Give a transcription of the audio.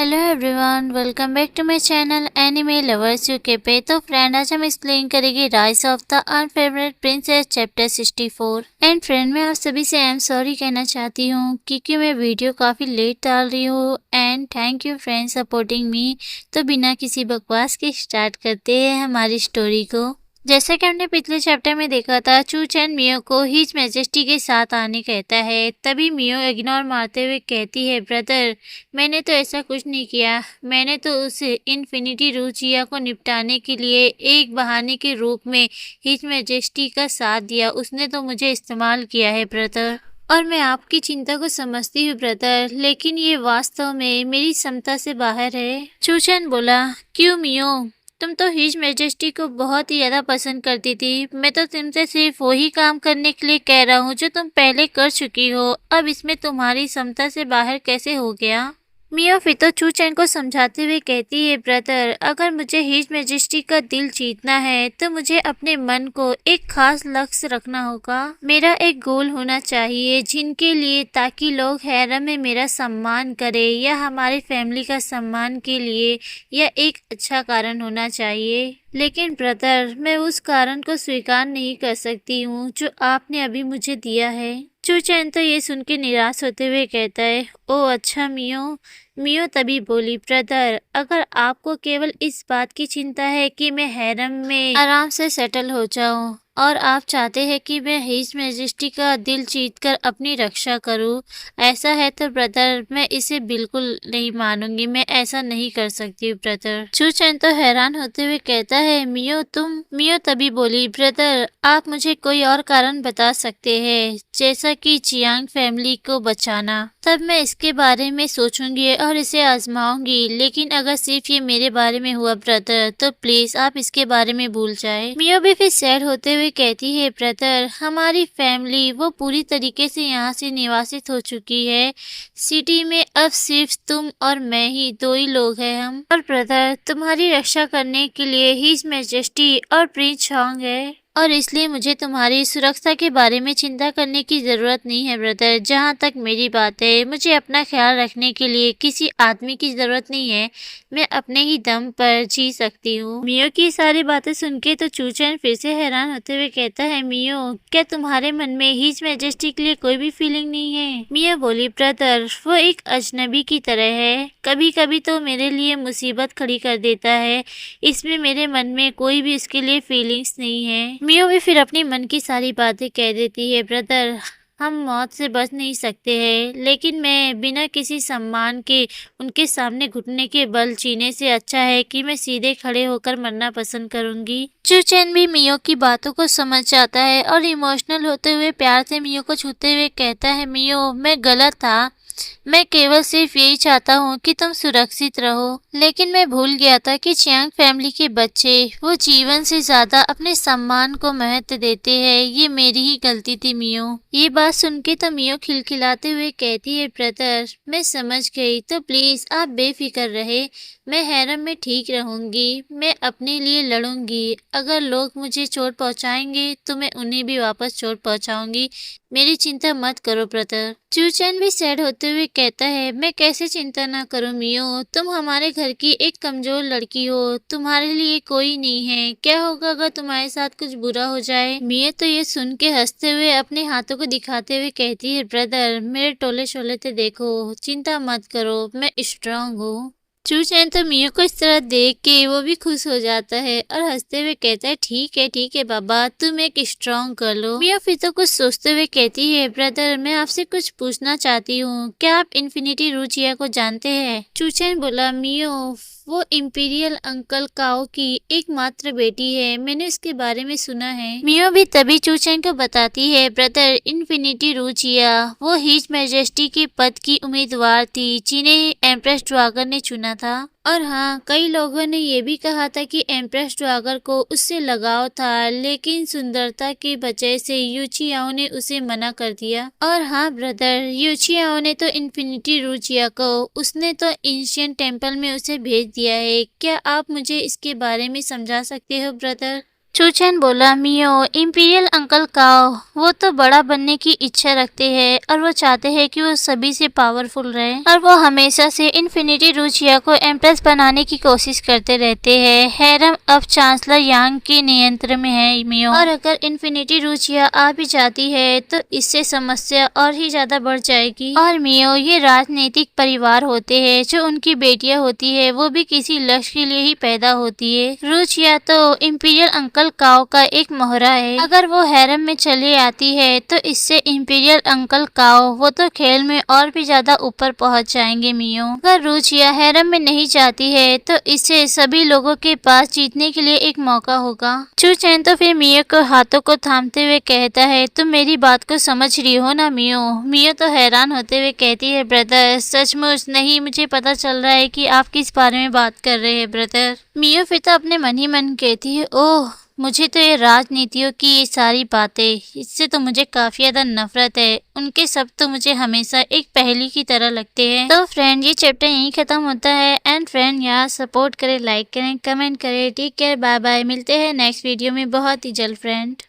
Hello everyone, welcome back to my channel anime lovers UK पे। तो friend, आज हम एक्सप्लेन करेंगे rise of the unfavourite princess chapter 64। And friend, मैं आप सभी से आई एम सॉरी कहना चाहती हूँ क्योंकि मैं वीडियो काफ़ी लेट डाल रही हूँ। And thank you friend supporting me. तो बिना किसी बकवास के स्टार्ट करते हैं हमारी स्टोरी को। जैसा कि हमने पिछले चैप्टर में देखा था, चू चैन मियो को हिज मैजेस्टी के साथ आने कहता है। तभी मियो इग्नोर मारते हुए कहती है, ब्रदर मैंने तो ऐसा कुछ नहीं किया। मैंने तो उस इन्फिनिटी रुचिया को निपटाने के लिए एक बहाने के रूप में हिज मैजेस्टी का साथ दिया। उसने तो मुझे इस्तेमाल किया है ब्रदर। और मैं आपकी चिंता को समझती हूँ ब्रदर, लेकिन ये वास्तव में मेरी क्षमता से बाहर है। चू चैन बोला, क्यों मियो? तुम तो हिज मैजेस्टी को बहुत ही ज़्यादा पसंद करती थी। मैं तो तुमसे सिर्फ वही काम करने के लिए कह रहा हूँ जो तुम पहले कर चुकी हो। अब इसमें तुम्हारी क्षमता से बाहर कैसे हो गया? मिया फिर तो चू चैन को समझाते हुए कहती है, ब्रदर अगर मुझे हिज मैजेस्टी का दिल जीतना है तो मुझे अपने मन को एक खास लक्ष्य रखना होगा। मेरा एक गोल होना चाहिए जिनके लिए, ताकि लोग हैरम में मेरा सम्मान करें, या हमारी फैमिली का सम्मान के लिए यह एक अच्छा कारण होना चाहिए। लेकिन ब्रदर मैं उस कारण को स्वीकार नहीं कर सकती हूँ जो आपने अभी मुझे दिया है। चू चैन तो ये सुन के निराश होते हुए कहता है, ओ अच्छा मियो। मियो तभी बोली, ब्रदर अगर आपको केवल इस बात की चिंता है कि मैं हैरम में आराम से सेटल हो जाऊं और आप चाहते हैं कि मैं हिज मैजेस्टी का दिल जीतकर अपनी रक्षा करूं, ऐसा है तो ब्रदर मैं इसे बिल्कुल नहीं मानूंगी। मैं ऐसा नहीं कर सकती ब्रदर। चू चैन तो हैरान होते हुए कहता है, मियो तुम? मियो तभी बोली, ब्रदर आप मुझे कोई और कारण बता सकते हैं, जैसा कि चियांग फैमिली को बचाना। तब मैं इसके बारे में सोचूंगी और इसे आजमाऊंगी। लेकिन अगर सिर्फ ये मेरे बारे में हुआ ब्रदर, तो प्लीज आप इसके बारे में भूल जाए। मियो भी फिर सैड होते हुए कहती है, ब्रदर हमारी फैमिली वो पूरी तरीके से यहाँ से निवासित हो चुकी है। सिटी में अब सिर्फ तुम और मैं ही, दो ही लोग हैं हम। और ब्रदर तुम्हारी रक्षा करने के लिए हिज मैजेस्टी और प्रिंस चॉन्ग है, और इसलिए मुझे तुम्हारी सुरक्षा के बारे में चिंता करने की ज़रूरत नहीं है ब्रदर। जहाँ तक मेरी बात है, मुझे अपना ख्याल रखने के लिए किसी आदमी की ज़रूरत नहीं है। मैं अपने ही दम पर जी सकती हूँ। मियो की सारी बातें सुन के तो चू चैन फिर से हैरान होते हुए कहता है, मियो क्या तुम्हारे मन में हिज मैजेस्टी के लिए कोई भी फीलिंग नहीं है? मियो बोली, ब्रदर वो एक अजनबी की तरह है, कभी कभी तो मेरे लिए मुसीबत खड़ी कर देता है। इसमें मेरे मन में कोई भी उसके लिए फीलिंग्स नहीं है। मियो भी फिर अपनी मन की सारी बातें कह देती है, ब्रदर हम मौत से बच नहीं सकते हैं, लेकिन मैं बिना किसी सम्मान के उनके सामने घुटने के बल जीने से अच्छा है कि मैं सीधे खड़े होकर मरना पसंद करूंगी। चू चैन भी मियो की बातों को समझ जाता है और इमोशनल होते हुए प्यार से मियो को छूते हुए कहता है, मियो मैं गलत था। मैं केवल सिर्फ यही चाहता हूँ कि तुम सुरक्षित रहो। लेकिन मैं भूल गया था कि चियांग फैमिली के बच्चे वो जीवन से ज्यादा अपने सम्मान को महत्व देते हैं। ये मेरी ही गलती थी मियो। ये बात सुन के तो मियो खिलखिलाते हुए कहती है, ब्रदर मैं समझ गई, तो प्लीज आप बेफिक्र रहे। मैं हैरम में ठीक रहूंगी। मैं अपने लिए लड़ूंगी। अगर लोग मुझे चोट पहुंचाएंगे तो मैं उन्हें भी वापस चोट पहुंचाऊंगी। मेरी चिंता मत करो ब्रदर। चू चैन भी सैड होते हुए कहता है, मैं कैसे चिंता ना करूं मियो? तुम हमारे घर की एक कमजोर लड़की हो, तुम्हारे लिए कोई नहीं है। क्या होगा अगर तुम्हारे साथ कुछ बुरा हो जाए? मियो तो ये सुन के हंसते हुए अपने हाथों को दिखाते हुए कहती है, ब्रदर मेरे टोले शोले से देखो, चिंता मत करो, मैं स्ट्रांग हूँ। चू चैन तो मियो को इस तरह देख के वो भी खुश हो जाता है और हंसते हुए कहता है, ठीक है बाबा, तुम एक स्ट्रॉन्ग कर लो। मियो फिर तो कुछ सोचते हुए कहती है, ब्रदर मैं आपसे कुछ पूछना चाहती हूँ, क्या आप इन्फिनिटी रुचिया को जानते हैं? चू चैन बोला, मियो वो इम्पीरियल अंकल काओ की एकमात्र बेटी है, मैंने उसके बारे में सुना है। मियो भी तभी चू चैन को बताती है, ब्रदर इन्फिनिटी रुचिया वो हिज मैजेस्टी के पद की उम्मीदवार थी जिन्हें एम्प्रेस ड्रैगन ने चुना था। और हाँ, कई लोगों ने ये भी कहा था कि एम्प्रेस ड्रैगन को उससे लगाव था, लेकिन सुंदरता की वजह से यूचियाओ ने उसे मना कर दिया। और हाँ ब्रदर, यूचियाओ ने तो इन्फिनिटी रुचिया को उसने तो एंशिएंट टेम्पल में उसे भेज दिया है। क्या आप मुझे इसके बारे में समझा सकते हो ब्रदर? चूचैन बोला, मियो, इंपीरियल अंकल काओ वो तो बड़ा बनने की इच्छा रखते हैं और वो चाहते हैं कि वो सभी से पावरफुल रहे और वो हमेशा से इन्फिनिटी रुचिया को एम्प्रेस बनाने की कोशिश करते रहते हैं। हैरम अब चांसलर यांग के नियंत्रण में है मियो, और अगर इन्फिनिटी रुचिया आ भी जाती है तो इससे समस्या और ही ज्यादा बढ़ जाएगी। और मियो, ये राजनीतिक परिवार होते हैं, जो उनकी बेटियां होती है वो भी किसी लक्ष्य के लिए ही पैदा होती है। रुचिया तो इंपीरियल अंकल काओ का एक मोहरा है, अगर वो हैरम में चली आती है तो इससे इंपीरियल अंकल काओ वो तो खेल में और भी ज्यादा ऊपर पहुंच जाएंगे मियो। अगर रुचिया हैरम में नहीं जाती है तो इससे सभी लोगों के पास जीतने के लिए एक मौका होगा। चूचैन तो फिर मियो को हाथों को थामते हुए कहता है, तुम मेरी बात को समझ रही हो ना मियो? मियो तो हैरान होते हुए कहती है, ब्रदर सचमुच नहीं, मुझे पता चल रहा है कि आप किस बारे में बात कर रहे हैं ब्रदर। मियो फिर तो अपने मन ही मन कहती है, ओह मुझे तो ये राजनीतियों की ये सारी बातें, इससे तो मुझे काफी ज्यादा नफरत है। उनके सब तो मुझे हमेशा एक पहेली की तरह लगते हैं। तो फ्रेंड, ये चैप्टर यहीं खत्म होता है। एंड फ्रेंड, यहाँ सपोर्ट करें, लाइक करें, कमेंट करें। Take care, bye bye. मिलते हैं नेक्स्ट वीडियो में बहुत ही जल्द फ्रेंड।